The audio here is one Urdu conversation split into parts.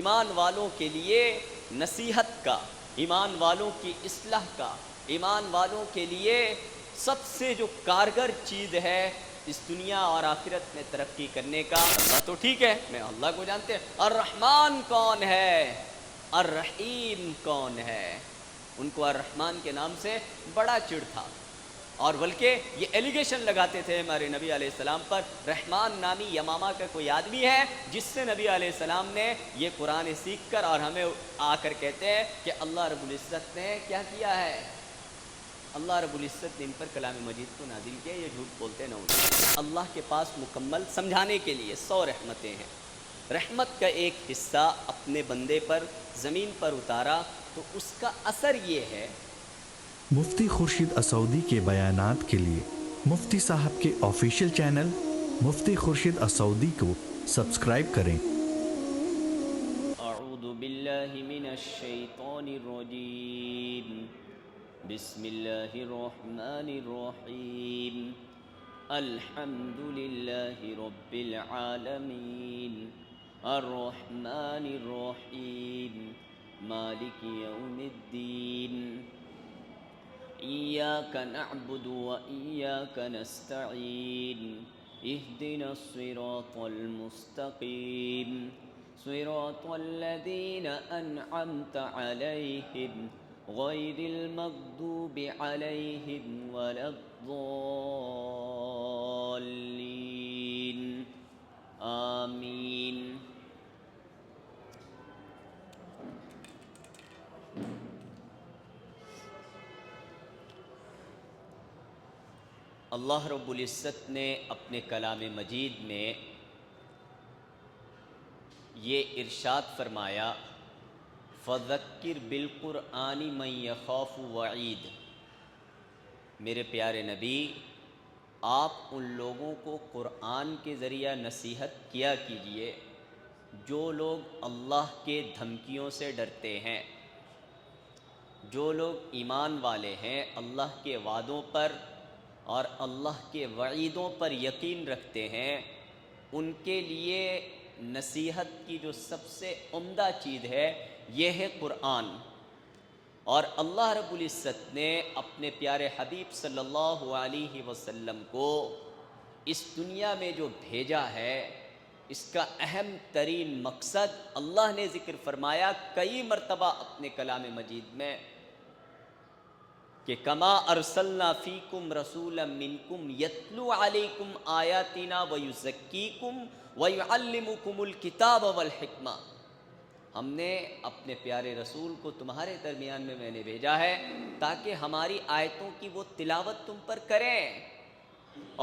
ایمان والوں کے لیے نصیحت کا، ایمان والوں کی اصلاح کا، ایمان والوں کے لیے سب سے جو کارگر چیز ہے اس دنیا اور آخرت میں ترقی کرنے کا۔ اللہ تو ٹھیک ہے، میں اللہ کو جانتے ہیں، الرحمن کون ہے، الرحیم کون ہے۔ ان کو الرحمن کے نام سے بڑا چڑ تھا، اور بلکہ یہ ایلیگیشن لگاتے تھے ہمارے نبی علیہ السلام پر، رحمان نامی یمامہ کا کوئی آدمی ہے جس سے نبی علیہ السلام نے یہ قرآن سیکھ کر اور ہمیں آ کر کہتے ہیں کہ اللہ رب العزت نے کیا کیا ہے، اللہ رب العزت نے ان پر کلام مجید کو نازل کیا۔ یہ جھوٹ بولتے ہیں نعوذ۔ اللہ کے پاس مکمل سمجھانے کے لیے 100 رحمتیں ہیں، رحمت کا ایک حصہ اپنے بندے پر زمین پر اتارا تو اس کا اثر یہ ہے۔ مفتی خورشید اسعودی کے بیانات کے لیے مفتی صاحب کے آفیشیل چینل مفتی خورشید اسعودی کو سبسکرائب کریں۔ اعوذ باللہ من الشیطان الرجیم، بسم اللہ الرحمن الرحیم، الحمد للہ رب العالمین، الرحمن الرحیم، مالک یوم الدین، إياك نعبد وإياك نستعين، اهدنا الصراط المستقيم، صراط الذين أنعمت عليهم غير المغضوب عليهم ولا الضالين، آمين۔ اللہ رب العزت نے اپنے کلام مجید میں یہ ارشاد فرمایا، فَذَكِّرْ بِالْقُرْآنِ مَنْ يَخَافُ وَعِيدٍ۔ میرے پیارے نبی، آپ ان لوگوں کو قرآن کے ذریعہ نصیحت کیا کیجئے جو لوگ اللہ کے دھمکیوں سے ڈرتے ہیں، جو لوگ ایمان والے ہیں، اللہ کے وعدوں پر اور اللہ کے وعیدوں پر یقین رکھتے ہیں، ان کے لیے نصیحت کی جو سب سے عمدہ چیز ہے یہ ہے قرآن۔ اور اللہ رب العزت نے اپنے پیارے حبیب صلی اللہ علیہ وسلم کو اس دنیا میں جو بھیجا ہے، اس کا اہم ترین مقصد اللہ نے ذکر فرمایا کئی مرتبہ اپنے کلام مجید میں کہ کما ارسلنا فیکم رسولا منکم یتلو علیکم آیاتنا ویزکیکم ویعلمکم الکتاب والحکمہ۔ ہم نے اپنے پیارے رسول کو تمہارے درمیان میں نے بھیجا ہے تاکہ ہماری آیتوں کی وہ تلاوت تم پر کریں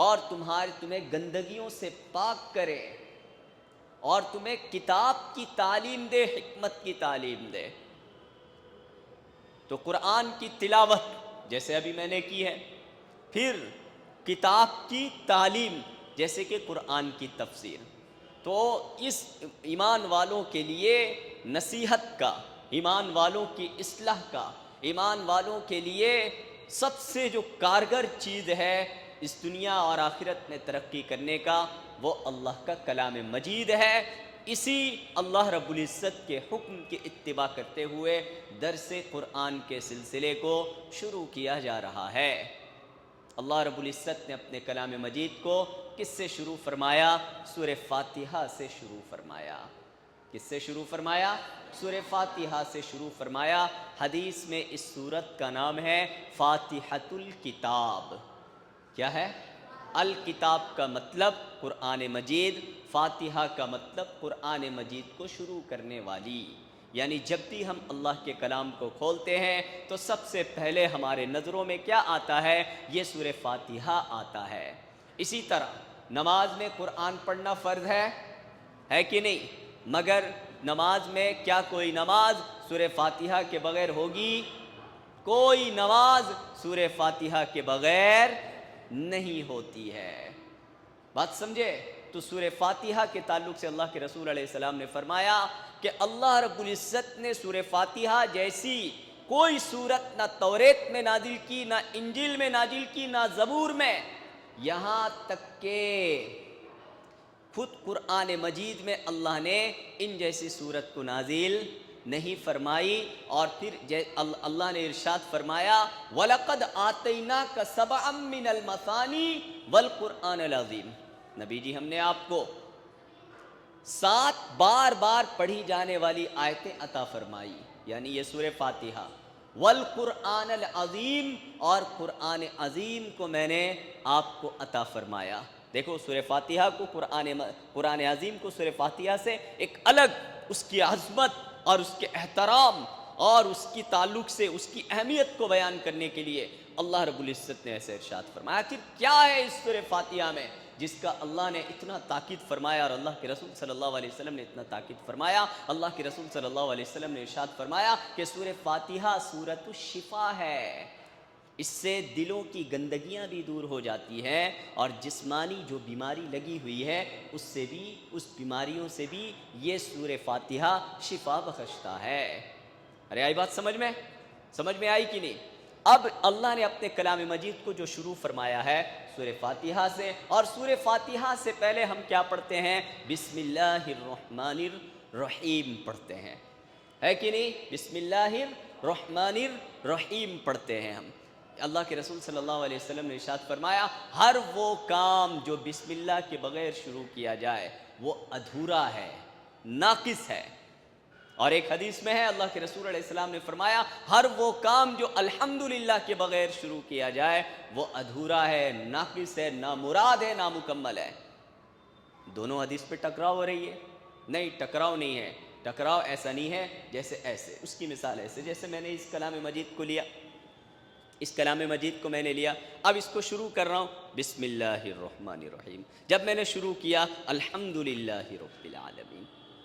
اور تمہیں گندگیوں سے پاک کرے اور تمہیں کتاب کی تعلیم دے، حکمت کی تعلیم دے۔ تو قرآن کی تلاوت جیسے ابھی میں نے کی ہے، پھر کتاب کی تعلیم جیسے کہ قرآن کی تفسیر، تو اس ایمان والوں کے لیے نصیحت کا، ایمان والوں کی اصلاح کا، ایمان والوں کے لیے سب سے جو کارگر چیز ہے اس دنیا اور آخرت میں ترقی کرنے کا، وہ اللہ کا کلام مجید ہے۔ اسی اللہ رب العزت کے حکم کی اتباع کرتے ہوئے درس قرآن کے سلسلے کو شروع کیا جا رہا ہے۔ اللہ رب العزت نے اپنے کلام مجید کو کس سے شروع فرمایا؟ سورہ فاتحہ سے شروع فرمایا۔ کس سے شروع فرمایا؟ سورہ فاتحہ سے شروع فرمایا۔ حدیث میں اس سورت کا نام ہے فاتحۃ الکتاب۔ کیا ہے؟ الکتاب کا مطلب قرآن مجید، فاتحہ کا مطلب قرآن مجید کو شروع کرنے والی۔ یعنی جب بھی ہم اللہ کے کلام کو کھولتے ہیں تو سب سے پہلے ہمارے نظروں میں کیا آتا ہے؟ یہ سورہ فاتحہ آتا ہے۔ اسی طرح نماز میں قرآن پڑھنا فرض ہے کہ نہیں؟ مگر نماز میں کیا کوئی نماز سورہ فاتحہ کے بغیر ہوگی؟ کوئی نماز سورہ فاتحہ کے بغیر نہیں ہوتی ہے۔ بات سمجھے؟ تو سورہ فاتحہ کے تعلق سے اللہ کے رسول علیہ السلام نے فرمایا کہ اللہ رب العزت نے سورہ فاتحہ جیسی کوئی سورت نہ توریت میں نازل کی، نہ انجیل میں نازل کی، نہ زبور میں، یہاں تک کہ خود قرآن مجید میں اللہ نے ان جیسی صورت کو نازل نہیں فرمائی. اور پھر اللہ نے ارشاد فرمایا وَلَقَدْ آتَيْنَاكَ سَبْعًا مِّنَ الْمَثَانِي وَالْقُرْآنَ الْعَظِيمِ. نبی جی ہم نے آپ کو 7 بار بار پڑھی جانے والی آیتیں عطا فرمائی، یعنی یہ سورہ فاتحہ. والقرآن العظیم، اور قرآن عظیم کو میں نے آپ کو عطا فرمایا. دیکھو سورہ فاتحہ کو قرآن عظیم کو سورہ فاتحہ سے ایک الگ اس کی عظمت اور اس کے احترام اور اس کی تعلق سے اس کی اہمیت کو بیان کرنے کے لیے اللہ رب العزت نے ایسے ارشاد فرمایا. کہ کیا ہے اس سورہ فاتحہ میں جس کا اللہ نے اتنا تاکید فرمایا اور اللہ کے رسول صلی اللہ علیہ وسلم نے اتنا تاکید فرمایا؟ اللہ کے رسول صلی اللہ علیہ وسلم نے ارشاد فرمایا کہ سورہ فاتحہ سورۃ الشفا ہے. اس سے دلوں کی گندگیاں بھی دور ہو جاتی ہیں اور جسمانی جو بیماری لگی ہوئی ہے اس سے بھی، اس بیماریوں سے بھی یہ سورہ فاتحہ شفا بخشتا ہے. ارے آئی بات سمجھ میں آئی کہ نہیں؟ اب اللہ نے اپنے کلام مجید کو جو شروع فرمایا ہے سورہ فاتحہ سے، اور سورہ فاتحہ سے پہلے ہم کیا پڑھتے ہیں؟ بسم اللہ الرحمن الرحیم پڑھتے ہیں، ہے کہ نہیں؟ بسم اللہ الرحمن الرحیم پڑھتے ہیں ہم. اللہ کے رسول صلی اللہ علیہ وسلم نے ارشاد فرمایا ہر وہ کام جو بسم اللہ کے بغیر شروع کیا جائے وہ ادھورا ہے، ناقص ہے. اور ایک حدیث میں ہے اللہ کے رسول علیہ السلام نے فرمایا ہر وہ کام جو الحمدللہ کے بغیر شروع کیا جائے وہ ادھورا ہے، ناقص ہے، نامراد ہے، نامکمل ہے. دونوں حدیث پہ ٹکراؤ ہو رہی ہے؟ نہیں، ٹکراؤ نہیں ہے. ٹکراؤ ایسا نہیں ہے جیسے ایسے. اس کی مثال ایسے جیسے میں نے اس کلام مجید کو لیا، اس کلام مجید کو میں نے لیا، اب اس کو شروع کر رہا ہوں بسم اللہ الرحمن الرحیم. جب میں نے شروع کیا الحمدللہ رب العالمین،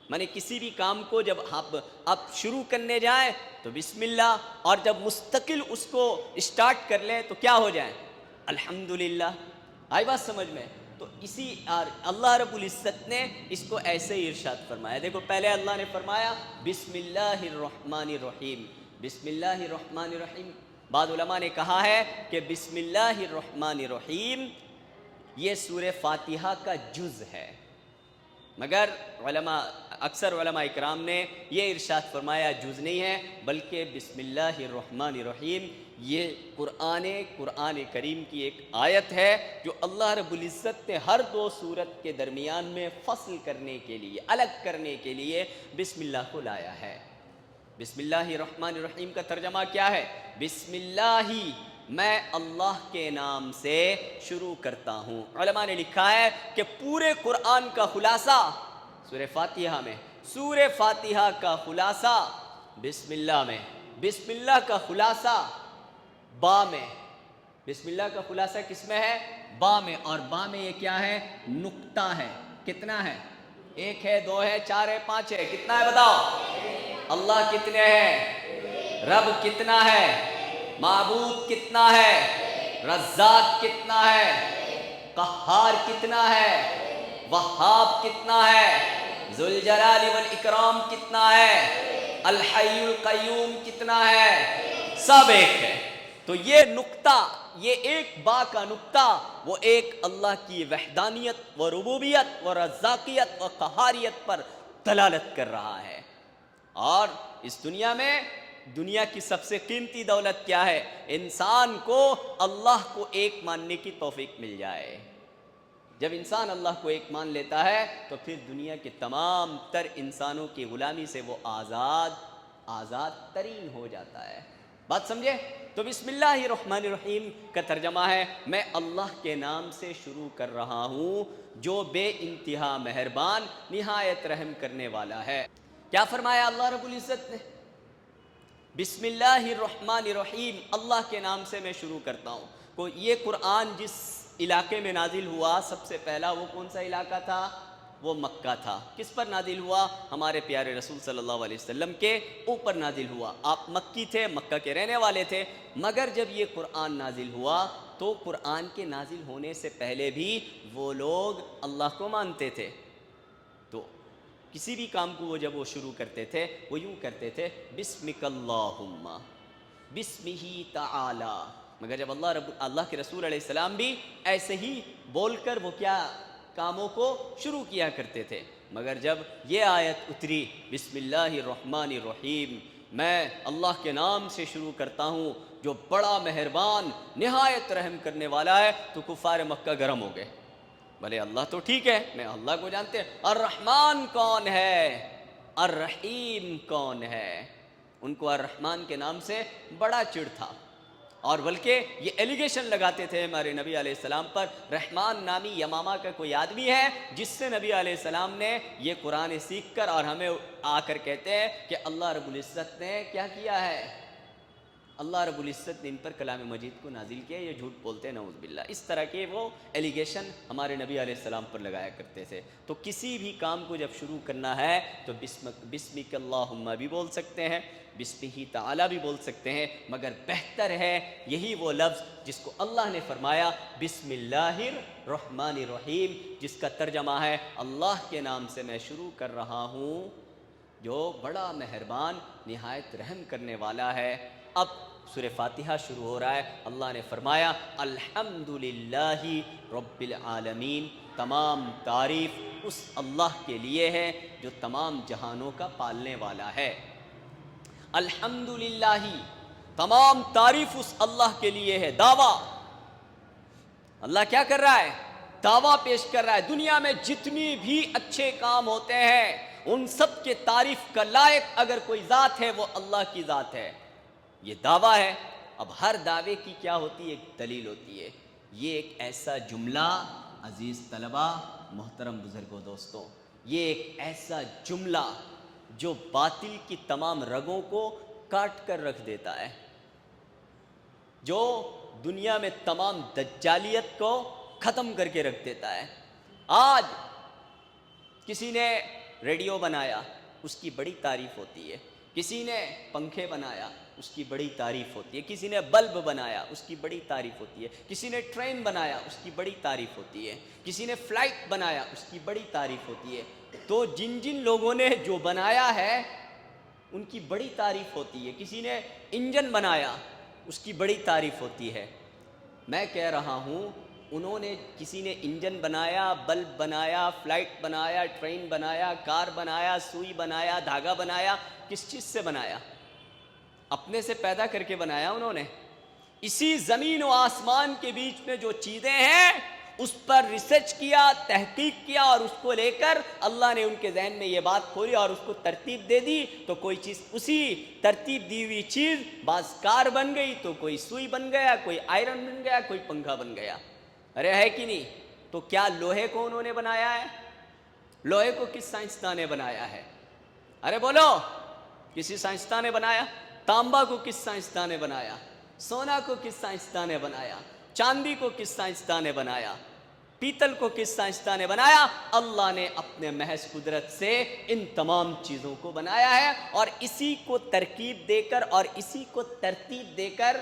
میں نے کسی بھی کام کو جب آپ شروع کرنے جائیں تو بسم اللہ، اور جب مستقل اس کو اسٹارٹ کر لیں تو کیا ہو جائیں؟ الحمدللہ. آئی بات سمجھ میں؟ تو اسی اللہ رب العزت نے اس کو ایسے ہی ارشاد فرمایا. دیکھو پہلے اللہ نے فرمایا بسم اللہ الرحمن الرحیم. بسم اللہ الرحمن الرحیم، بعض علماء نے کہا ہے کہ بسم اللہ الرحمن الرحیم یہ سورہ فاتحہ کا جز ہے، مگر اکثر علماء اکرام نے یہ ارشاد فرمایا جز نہیں ہے بلکہ بسم اللہ الرحمن الرحیم یہ قرآن کریم کی ایک آیت ہے جو اللہ رب العزت نے ہر 2 سورت کے درمیان میں فصل کرنے کے لیے، الگ کرنے کے لیے بسم اللہ کو لایا ہے. بسم اللہ الرحمن الرحیم کا ترجمہ کیا ہے؟ بسم اللہ، میں اللہ کے نام سے شروع کرتا ہوں. علماء نے لکھا ہے کہ پورے قرآن کا خلاصہ سورہ فاتحہ میں، سورہ فاتحہ کا خلاصہ بسم اللہ میں، بسم اللہ کا خلاصہ با میں. بسم اللہ کا خلاصہ کس میں ہے؟ با میں. اور با میں یہ کیا ہے؟ نقطہ ہے. کتنا ہے؟ 1 ہے، 2 ہے، 4 ہے، 5 ہے، کتنا ہے بتاؤ؟ اللہ کتنے ہیں؟ رب کتنا ہے؟ معبود کتنا ہے؟ رزاق کتنا ہے؟ قہار کتنا ہے؟ وہاب کتنا ہے؟ ذوالجلال والاکرام کتنا ہے؟ الحی القیوم کتنا ہے؟ سب ایک ہے. تو یہ نقطہ، یہ ایک با کا نقطہ، وہ ایک اللہ کی وحدانیت و ربوبیت و رزاقیت و قہاریت پر دلالت کر رہا ہے. اور اس دنیا میں دنیا کی سب سے قیمتی دولت کیا ہے؟ انسان کو اللہ کو ایک ماننے کی توفیق مل جائے. جب انسان اللہ کو ایک مان لیتا ہے تو پھر دنیا کے تمام تر انسانوں کی غلامی سے وہ آزاد ترین ہو جاتا ہے. بات سمجھے؟ تو بسم اللہ الرحمن الرحیم کا ترجمہ ہے میں اللہ کے نام سے شروع کر رہا ہوں جو بے انتہا مہربان نہایت رحم کرنے والا ہے. کیا فرمایا اللہ رب العزت نے؟ بسم اللہ الرحمن الرحیم، اللہ کے نام سے میں شروع کرتا ہوں. یہ قرآن جس علاقے میں نازل ہوا سب سے پہلا وہ کون سا علاقہ تھا؟ وہ مکہ تھا. کس پر نازل ہوا؟ ہمارے پیارے رسول صلی اللہ علیہ وسلم کے اوپر نازل ہوا. آپ مکی تھے، مکہ کے رہنے والے تھے، مگر جب یہ قرآن نازل ہوا تو قرآن کے نازل ہونے سے پہلے بھی وہ لوگ اللہ کو مانتے تھے. تو کسی بھی کام کو جب وہ شروع کرتے تھے وہ یوں کرتے تھے بسمک اللہم، بسمہ تعالی. مگر جب اللہ کے رسول علیہ السلام بھی ایسے ہی بول کر وہ کیا کاموں کو شروع کیا کرتے تھے، مگر جب یہ آیت اتری بسم اللہ الرحمن الرحیم، میں اللہ کے نام سے شروع کرتا ہوں جو بڑا مہربان نہایت رحم کرنے والا ہے، تو کفار مکہ گرم ہو گئے۔ بھلے اللہ تو ٹھیک ہے، میں اللہ کو جانتے ہیں، الرحمن کون ہے، الرحیم کون ہے؟ ان کو الرحمن کے نام سے بڑا چڑ تھا، اور بلکہ یہ ایلیگیشن لگاتے تھے ہمارے نبی علیہ السلام پر، رحمان نامی یمامہ کا کوئی آدمی ہے جس سے نبی علیہ السلام نے یہ قرآن سیکھ کر اور ہمیں آ کر کہتے ہیں کہ اللہ رب العزت نے کیا کیا ہے، اللہ رب العزت نے ان پر کلام مجید کو نازل کیا، یہ جھوٹ بولتے ہیں نعوذ باللہ۔ اس طرح کے وہ ایلیگیشن ہمارے نبی علیہ السلام پر لگایا کرتے تھے۔ تو کسی بھی کام کو جب شروع کرنا ہے تو بسمک اللہم بھی بول سکتے ہیں، بسمہ تعالی بھی بول سکتے ہیں، مگر بہتر ہے یہی وہ لفظ جس کو اللہ نے فرمایا بسم اللہ الرحمن الرحیم، جس کا ترجمہ ہے اللہ کے نام سے میں شروع کر رہا ہوں جو بڑا مہربان نہایت رحم کرنے والا ہے۔ اب سورہ فاتحہ شروع ہو رہا ہے، اللہ نے فرمایا الحمدللہ رب العالمین، تمام تعریف اس اللہ کے لیے ہے جو تمام جہانوں کا پالنے والا ہے۔ الحمدللہ، تمام تعریف اس اللہ کے لیے ہے۔ دعویٰ، اللہ کیا کر رہا ہے؟ دعویٰ پیش کر رہا ہے، دنیا میں جتنی بھی اچھے کام ہوتے ہیں ان سب کے تعریف کا لائق اگر کوئی ذات ہے وہ اللہ کی ذات ہے، یہ دعویٰ ہے۔ اب ہر دعوے کی کیا ہوتی ہے؟ ایک دلیل ہوتی ہے۔ یہ ایک ایسا جملہ، عزیز طلبہ، محترم بزرگوں، دوستوں، یہ ایک ایسا جملہ جو باطل کی تمام رگوں کو کاٹ کر رکھ دیتا ہے، جو دنیا میں تمام دجالیت کو ختم کر کے رکھ دیتا ہے۔ آج کسی نے ریڈیو بنایا، اس کی بڑی تعریف ہوتی ہے، کسی نے پنکھے بنایا، اس کی بڑی تعریف ہوتی ہے، کسی نے بلب بنایا، اس کی بڑی تعریف ہوتی ہے، کسی نے ٹرین بنایا، اس کی بڑی تعریف ہوتی ہے، کسی نے فلائٹ بنایا، اس کی بڑی تعریف ہوتی ہے۔ تو جن جن لوگوں نے جو بنایا ہے ان کی بڑی تعریف ہوتی ہے۔ کسی نے انجن بنایا، اس کی بڑی تعریف ہوتی ہے۔ میں کہہ رہا ہوں انہوں نے، کسی نے انجن بنایا، بلب بنایا، فلائٹ بنایا، ٹرین بنایا، کار بنایا، سوئی بنایا، دھاگا بنایا، کس چیز سے بنایا؟ اپنے سے پیدا کر کے بنایا انہوں نے۔ اسی زمین و آسمان کے بیچ میں جو چیزیں ہیں اس پر ریسرچ کیا، تحقیق کیا، اور اس کو لے کر اللہ نے ان کے ذہن میں یہ بات کھولی اور اس کو ترتیب دے دی، تو کوئی چیز، اسی ترتیب دی ہوئی چیز بعض کار بن گئی، تو کوئی سوئی بن گیا، کوئی آئرن بن گیا، کوئی پنکھا بن گیا۔ ارے ہے کہ نہیں؟ تو کیا لوہے کو انہوں نے بنایا ہے؟ لوہے کو کس سائنسدان نے بنایا ہے؟ ارے بولو، کسی سائنسدان نے بنایا؟ تانبا کو کس سائنسدان نے بنایا؟ سونا کو کس سائنسدان نے بنایا؟ چاندی کو کس سائنسدان نے بنایا؟ پیتل کو کس سائنسدان نے بنایا؟ اللہ نے اپنے محض قدرت سے ان تمام چیزوں کو بنایا ہے، اور اسی کو ترکیب دے کر اور اسی کو ترتیب دے کر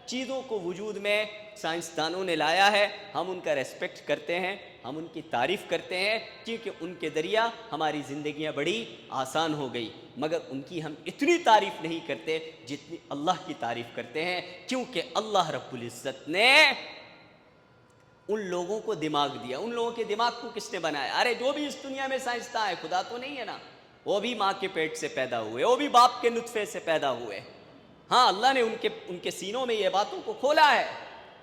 چیزوں کو وجود میں سائنسدانوں نے لایا ہے۔ ہم ان کا ریسپیکٹ کرتے ہیں، ہم ان کی تعریف کرتے ہیں، کیونکہ ان کے ذریعہ ہماری زندگیاں بڑی آسان ہو گئی، مگر ان کی ہم اتنی تعریف نہیں کرتے جتنی اللہ کی تعریف کرتے ہیں، کیونکہ اللہ رب العزت نے ان لوگوں کو دماغ دیا۔ ان لوگوں کے دماغ کو کس نے بنایا؟ ارے جو بھی اس دنیا میں سائنسداں ہے، خدا تو نہیں ہے نا، وہ بھی ماں کے پیٹ سے پیدا ہوئے، وہ بھی باپ کے نطفے سے پیدا ہوئے۔ ہاں، اللہ نے ان کے سینوں میں یہ باتوں کو کھولا ہے،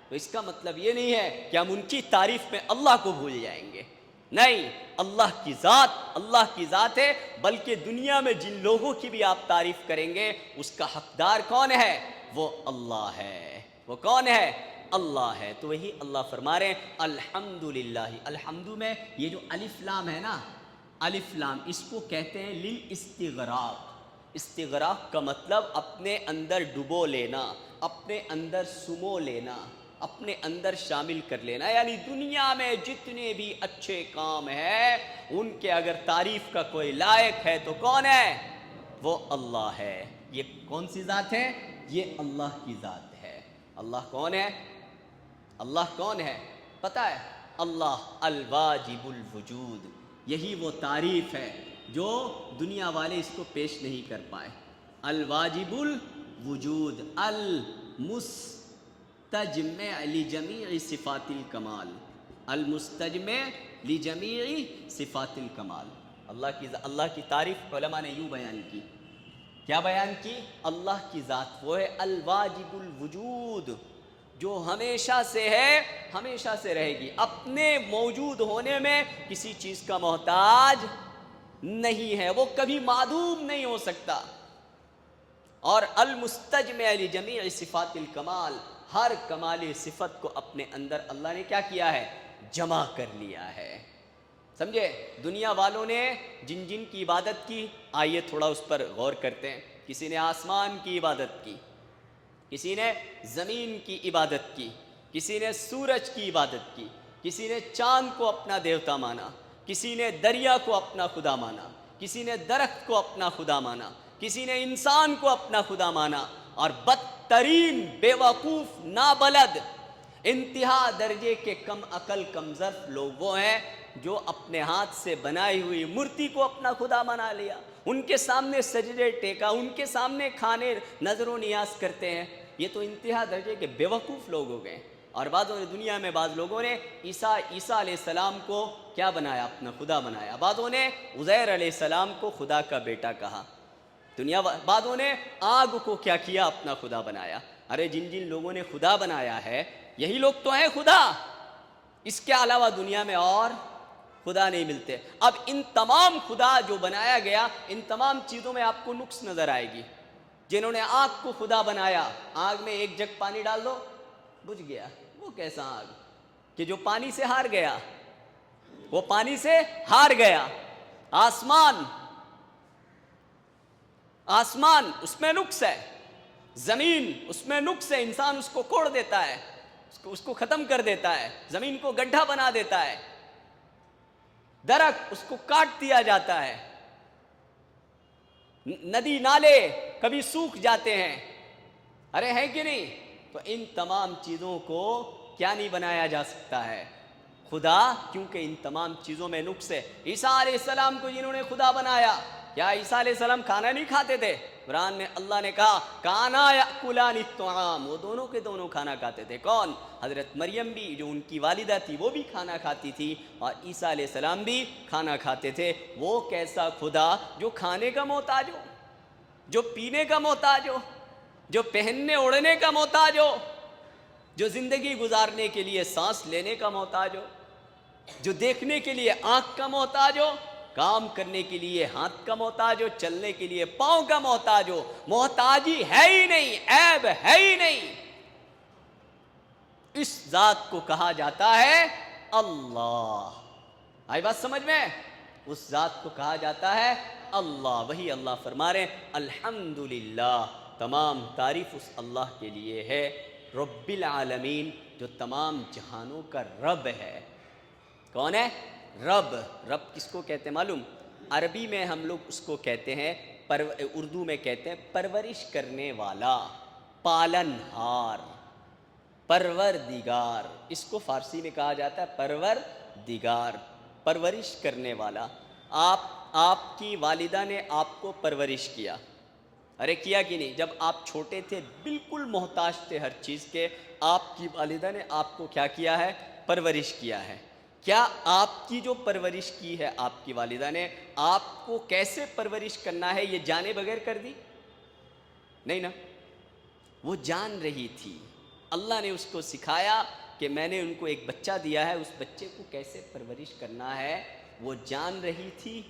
تو اس کا مطلب یہ نہیں ہے کہ ہم ان کی تعریف میں اللہ کو بھول جائیں گے۔ نہیں، اللہ کی ذات ہے، بلکہ دنیا میں جن لوگوں کی بھی آپ تعریف کریں گے اس کا حقدار کون ہے؟ وہ اللہ ہے۔ وہ کون ہے؟ اللہ ہے۔ تو وہی اللہ فرما رہے ہیں الحمدللہ۔ الحمد میں یہ جو الف لام ہے نا، الف لام، اس کو کہتے ہیں للاستغراق۔ استغراق کا مطلب اپنے اندر ڈبو لینا، اپنے اندر سمو لینا، اپنے اندر شامل کر لینا، یعنی دنیا میں جتنے بھی اچھے کام ہیں ان کے اگر تعریف کا کوئی لائق ہے تو کون ہے؟ وہ اللہ ہے۔ یہ کون سی ذات ہے؟ یہ اللہ کی ذات ہے۔ اللہ کون ہے؟ اللہ کون ہے پتہ ہے؟ اللہ الواجب الوجود۔ یہی وہ تعریف ہے جو دنیا والے اس کو پیش نہیں کر پائے۔ الواجب الوجود، المستجمع لجمیع صفات الکمال، المستجمع لجمیع صفات الکمال. اللہ کی تعریف علماء نے یوں بیان کی. کیا بیان کی؟ اللہ کی ذات وہ ہے الواجب الوجود، جو ہمیشہ سے ہے، ہمیشہ سے رہے گی، اپنے موجود ہونے میں کسی چیز کا محتاج نہیں ہے، وہ کبھی معدوم نہیں ہو سکتا. اور المستجمع لجمیع صفات الکمال، ہر کمال صفت کو اپنے اندر اللہ نے کیا کیا ہے؟ جمع کر لیا ہے. سمجھے؟ دنیا والوں نے جن جن کی عبادت کی، آئیے تھوڑا اس پر غور کرتے ہیں. کسی نے آسمان کی عبادت کی، کسی نے زمین کی عبادت کی، کسی نے سورج کی عبادت کی، کسی نے چاند کو اپنا دیوتا مانا، کسی نے دریا کو اپنا خدا مانا، کسی نے درخت کو اپنا خدا مانا، کسی نے انسان کو اپنا خدا مانا. اور بدترین بیوقوف، نابلد، انتہا درجے کے کم عقل کم ظرف لوگ وہ ہیں جو اپنے ہاتھ سے بنائی ہوئی مورتی کو اپنا خدا بنا لیا، ان کے سامنے سجدے ٹیکا، ان کے سامنے کھانے نظر و نیاز کرتے ہیں. یہ تو انتہا درجے کے بیوقوف لوگ ہو گئے. اور بعضوں نے دنیا میں بعض لوگوں نے عیسیٰ علیہ السلام کو کیا بنایا؟ اپنا خدا بنایا. بعضوں نے عزیر علیہ السلام کو خدا کا بیٹا کہا. بعضوں نے آگ کو کیا کیا؟ اپنا خدا بنایا. ارے جن جن لوگوں نے خدا بنایا ہے یہی لوگ تو ہیں خدا، اس کے علاوہ دنیا میں اور خدا نہیں ملتے. اب ان تمام خدا جو بنایا گیا، ان تمام چیزوں میں آپ کو نقص نظر آئے گی. جنہوں نے آگ کو خدا بنایا، آگ میں ایک جگ پانی ڈال دو بجھ گیا. وہ کیسا آگ کہ جو پانی سے ہار گیا، وہ پانی سے ہار گیا. آسمان اس میں نقص ہے، زمین اس میں نقص ہے، انسان اس کو کوڑ دیتا ہے، اس کو ختم کر دیتا ہے، زمین کو گڈھا بنا دیتا ہے. درخت اس کو کاٹ دیا جاتا ہے، ندی نالے کبھی سوکھ جاتے ہیں. ارے ہے کہ نہیں؟ تو ان تمام چیزوں کو کیا نہیں بنایا جا سکتا ہے؟ خدا، کیونکہ ان تمام چیزوں میں نقص ہے. عیسیٰ علیہ السلام کو جنہوں نے خدا بنایا، کیا عیسیٰ علیہ السلام کھانا نہیں کھاتے تھے؟ قرآن میں اللہ نے کہا کانا یاکلان الطعام، وہ دونوں کے دونوں کھانا کھاتے تھے. کون؟ حضرت مریم بھی، جو ان کی والدہ تھی، وہ بھی کھانا کھاتی تھی، اور عیسیٰ علیہ السلام بھی کھانا کھاتے تھے. وہ کیسا خدا جو کھانے کا محتاج ہو، جو پینے کا محتاج ہو، جو پہننے اوڑھنے کا محتاج ہو، جو زندگی گزارنے کے لیے سانس لینے کا محتاج ہو، جو دیکھنے کے لیے آنکھ کا محتاج ہو، کام کرنے کے لیے ہاتھ کا محتاج ہو، چلنے کے لیے پاؤں کا محتاج ہو. محتاجی ہے ہی نہیں، عیب ہے ہی نہیں. اس ذات کو کہا جاتا ہے اللہ. آئی بات سمجھ میں؟ اس ذات کو کہا جاتا ہے اللہ. وہی اللہ فرما رہے ہیں الحمدللہ، تمام تعریف اس اللہ کے لیے ہے، رب العالمین، جو تمام جہانوں کا رب ہے. کون ہے؟ رب. رب کس کو کہتے ہیں معلوم؟ عربی میں ہم لوگ اس کو کہتے ہیں، اردو میں کہتے ہیں پرورش کرنے والا، پالن ہار، پروردگار. اس کو فارسی میں کہا جاتا ہے پروردگار، پرورش کرنے والا. آپ کی والدہ نے آپ کو پرورش کیا. ارے کیا کہ نہیں؟ جب آپ چھوٹے تھے بالکل محتاج تھے ہر چیز کے، آپ کی والدہ نے آپ کو کیا کیا ہے؟ پرورش کیا ہے. کیا آپ کی جو پرورش کی ہے آپ کی والدہ نے، آپ کو کیسے پرورش کرنا ہے یہ جانے بغیر کر دی؟ نہیں نا، وہ جان رہی تھی. اللہ نے اس کو سکھایا کہ میں نے ان کو ایک بچہ دیا ہے، اس بچے کو کیسے پرورش کرنا ہے وہ جان رہی تھی.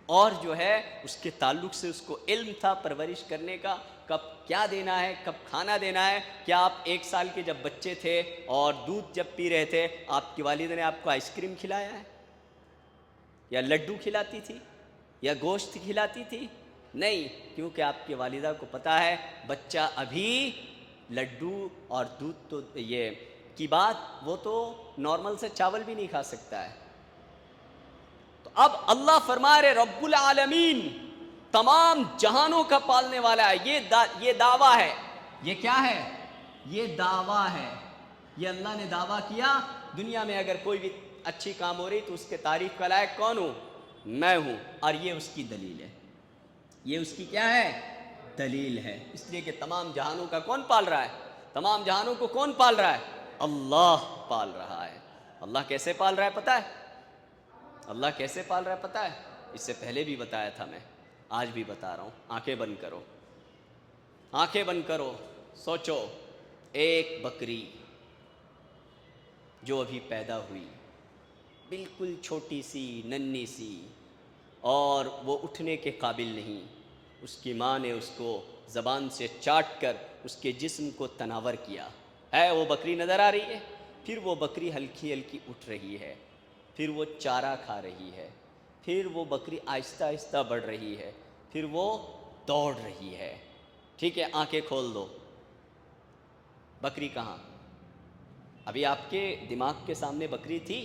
اور جو ہے اس کے تعلق سے اس کو علم تھا پرورش کرنے کا، کب کیا دینا ہے، کب کھانا دینا ہے. کیا آپ 1 سال کے جب بچے تھے اور دودھ جب پی رہے تھے، آپ کی والدہ نے آپ کو آئس کریم کھلایا ہے، یا لڈو کھلاتی تھی، یا گوشت کھلاتی تھی؟ نہیں، کیونکہ آپ کی والدہ کو پتہ ہے بچہ ابھی لڈو اور دودھ تو یہ کی بات، وہ تو نارمل سے چاول بھی نہیں کھا سکتا ہے. تو اب اللہ فرما رہے رب العالمین، تمام جہانوں کا پالنے والا ہے. یہ دعویٰ ہے. یہ کیا ہے؟ یہ دعویٰ ہے. یہ اللہ نے دعویٰ کیا. دنیا میں اگر کوئی بھی اچھی کام ہو رہی تو اس کے تعریف کا لائق کون ہوں؟ میں ہوں. اور یہ اس کی دلیل ہے. یہ اس کی کیا ہے؟ دلیل ہے. اس لیے کہ تمام جہانوں کا کون پال رہا ہے؟ تمام جہانوں کو کون پال رہا ہے؟ اللہ پال رہا ہے. اللہ کیسے پال رہا ہے پتہ ہے؟ اللہ کیسے پال رہا ہے پتہ ہے؟ اس سے پہلے بھی بتایا تھا میں، آج بھی بتا رہا ہوں، آنکھیں بند کرو، آنکھیں بند کرو، سوچو ایک بکری جو ابھی پیدا ہوئی، بالکل چھوٹی سی ننھی سی، اور وہ اٹھنے کے قابل نہیں، اس کی ماں نے اس کو زبان سے چاٹ کر اس کے جسم کو تناور کیا ہے، وہ بکری نظر آ رہی ہے، پھر وہ بکری ہلکی ہلکی اٹھ رہی ہے، پھر وہ چارہ کھا رہی ہے، پھر وہ بکری آہستہ آہستہ بڑھ رہی ہے، پھر وہ دوڑ رہی ہے، ٹھیک ہے؟ آنکھیں کھول دو، بکری کہاں؟ ابھی آپ کے دماغ کے سامنے بکری تھی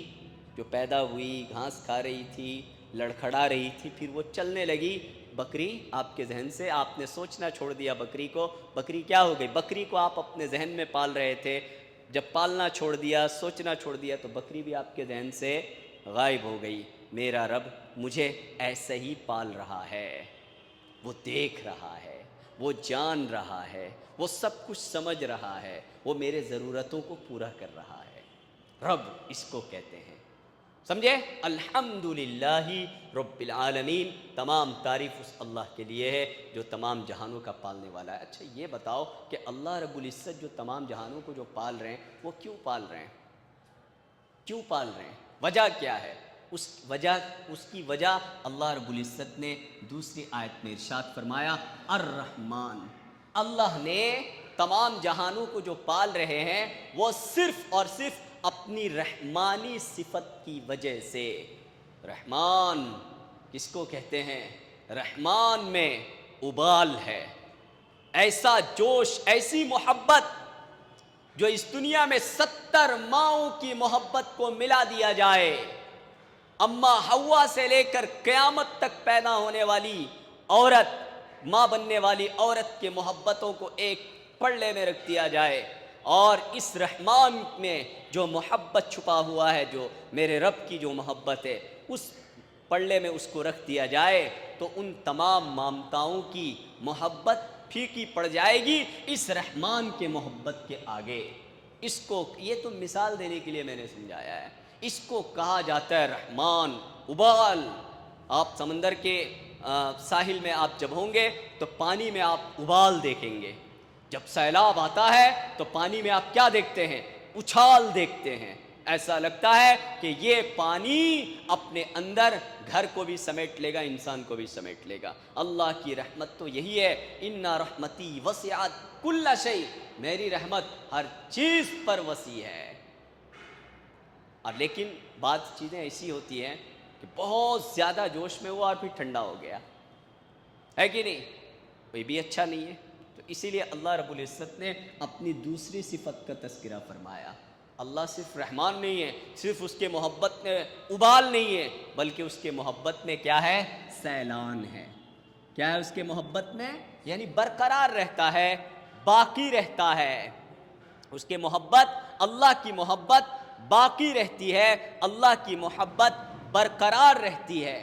جو پیدا ہوئی، گھاس کھا رہی تھی، لڑکھڑا رہی تھی، پھر وہ چلنے لگی، بکری آپ کے ذہن سے آپ نے سوچنا چھوڑ دیا بکری کو، بکری کیا ہو گئی؟ بکری کو آپ اپنے ذہن میں پال رہے تھے، جب پالنا چھوڑ دیا، سوچنا چھوڑ دیا، تو بکری بھی آپ کے ذہن سے غائب ہو گئی۔ میرا رب مجھے ایسے ہی پال رہا ہے، وہ دیکھ رہا ہے، وہ جان رہا ہے، وہ سب کچھ سمجھ رہا ہے، وہ میرے ضرورتوں کو پورا کر رہا ہے، رب اس کو کہتے ہیں، سمجھے؟ الحمدللہ رب العالمین، تمام تعریف اس اللہ کے لیے ہے جو تمام جہانوں کا پالنے والا ہے۔ اچھا یہ بتاؤ کہ اللہ رب العزت جو تمام جہانوں کو جو پال رہے ہیں، وہ کیوں پال رہے ہیں؟ کیوں پال رہے ہیں؟ وجہ کیا ہے؟ اس کی وجہ اللہ رب العزت نے دوسری آیت میں ارشاد فرمایا، الرحمن، اللہ نے تمام جہانوں کو جو پال رہے ہیں وہ صرف اور صرف اپنی رحمانی صفت کی وجہ سے۔ رحمان کس کو کہتے ہیں؟ رحمان میں ابال ہے، ایسا جوش، ایسی محبت جو اس دنیا میں 70 ماؤں کی محبت کو ملا دیا جائے، اماں حوا سے لے کر قیامت تک پیدا ہونے والی عورت، ماں بننے والی عورت کے محبتوں کو ایک پلڑے میں رکھ دیا جائے، اور اس رحمان میں جو محبت چھپا ہوا ہے، جو میرے رب کی جو محبت ہے، اس پلڑے میں اس کو رکھ دیا جائے، تو ان تمام مامتاؤں کی محبت پھیکی پڑ جائے گی اس رحمان کے محبت کے آگے۔ اس کو، یہ تو مثال دینے کے لیے میں نے سمجھایا ہے، اس کو کہا جاتا ہے رحمان، ابال۔ آپ سمندر کے ساحل میں آپ جب ہوں گے تو پانی میں آپ ابال دیکھیں گے، جب سیلاب آتا ہے تو پانی میں آپ کیا دیکھتے ہیں؟ اچھال دیکھتے ہیں، ایسا لگتا ہے کہ یہ پانی اپنے اندر گھر کو بھی سمیٹ لے گا، انسان کو بھی سمیٹ لے گا۔ اللہ کی رحمت تو یہی ہے، ان رحمتی وسعت کل شیء، میری رحمت ہر چیز پر وسیع ہے۔ اور لیکن بعض چیزیں ایسی ہوتی ہیں کہ بہت زیادہ جوش میں ہوا اور پھر ٹھنڈا ہو گیا، ہے کہ نہیں؟ کوئی بھی اچھا نہیں ہے۔ تو اسی لیے اللہ رب العزت نے اپنی دوسری صفت کا تذکرہ فرمایا۔ اللہ صرف رحمان نہیں ہے، صرف اس کے محبت میں ابال نہیں ہے، بلکہ اس کے محبت میں کیا ہے؟ سیلان ہے۔ کیا ہے اس کے محبت میں؟ یعنی برقرار رہتا ہے، باقی رہتا ہے۔ اس کے محبت، اللہ کی محبت باقی رہتی ہے، اللہ کی محبت برقرار رہتی ہے۔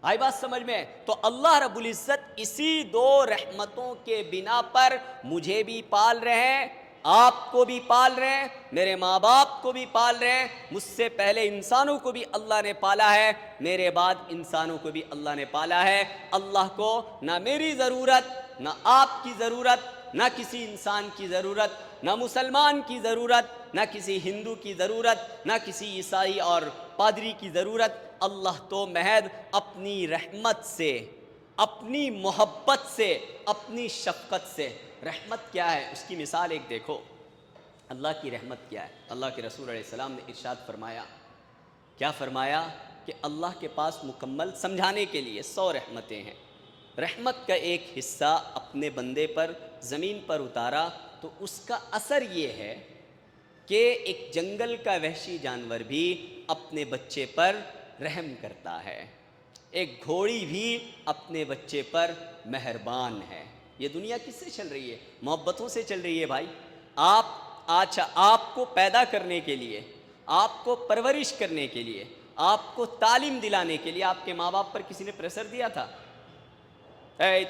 آئی بات سمجھ میں؟ تو اللہ رب العزت اسی دو رحمتوں کے بنا پر مجھے بھی پال رہے ہیں، آپ کو بھی پال رہے ہیں، میرے ماں باپ کو بھی پال رہے ہیں، مجھ سے پہلے انسانوں کو بھی اللہ نے پالا ہے، میرے بعد انسانوں کو بھی اللہ نے پالا ہے۔ اللہ کو نہ میری ضرورت، نہ آپ کی ضرورت، نہ کسی انسان کی ضرورت، نہ مسلمان کی ضرورت، نہ کسی ہندو کی ضرورت، نہ کسی عیسائی اور پادری کی ضرورت۔ اللہ تو محض اپنی رحمت سے، اپنی محبت سے، اپنی شفقت سے۔ رحمت کیا ہے؟ اس کی مثال ایک دیکھو، اللہ کی رحمت کیا ہے؟ اللہ کے رسول علیہ السلام نے ارشاد فرمایا، کیا فرمایا؟ کہ اللہ کے پاس مکمل سمجھانے کے لیے 100 رحمتیں ہیں۔ رحمت کا ایک حصہ اپنے بندے پر زمین پر اتارا تو اس کا اثر یہ ہے کہ ایک جنگل کا وحشی جانور بھی اپنے بچے پر رحم کرتا ہے، ایک گھوڑی بھی اپنے بچے پر مہربان ہے۔ یہ دنیا کس سے چل رہی ہے؟ محبتوں سے چل رہی ہے بھائی۔ آپ کو پیدا کرنے کے لیے، آپ کو پرورش کرنے کے لیے، آپ کو تعلیم دلانے کے لیے آپ کے ماں باپ پر کسی نے پریشر دیا تھا؟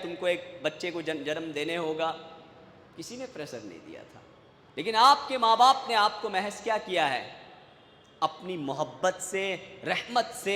تم کو ایک بچے کو جنم دینے ہوگا، کسی نے پریشر نہیں دیا تھا، لیکن آپ کے ماں باپ نے آپ کو محض کیا کیا ہے؟ اپنی محبت سے، رحمت سے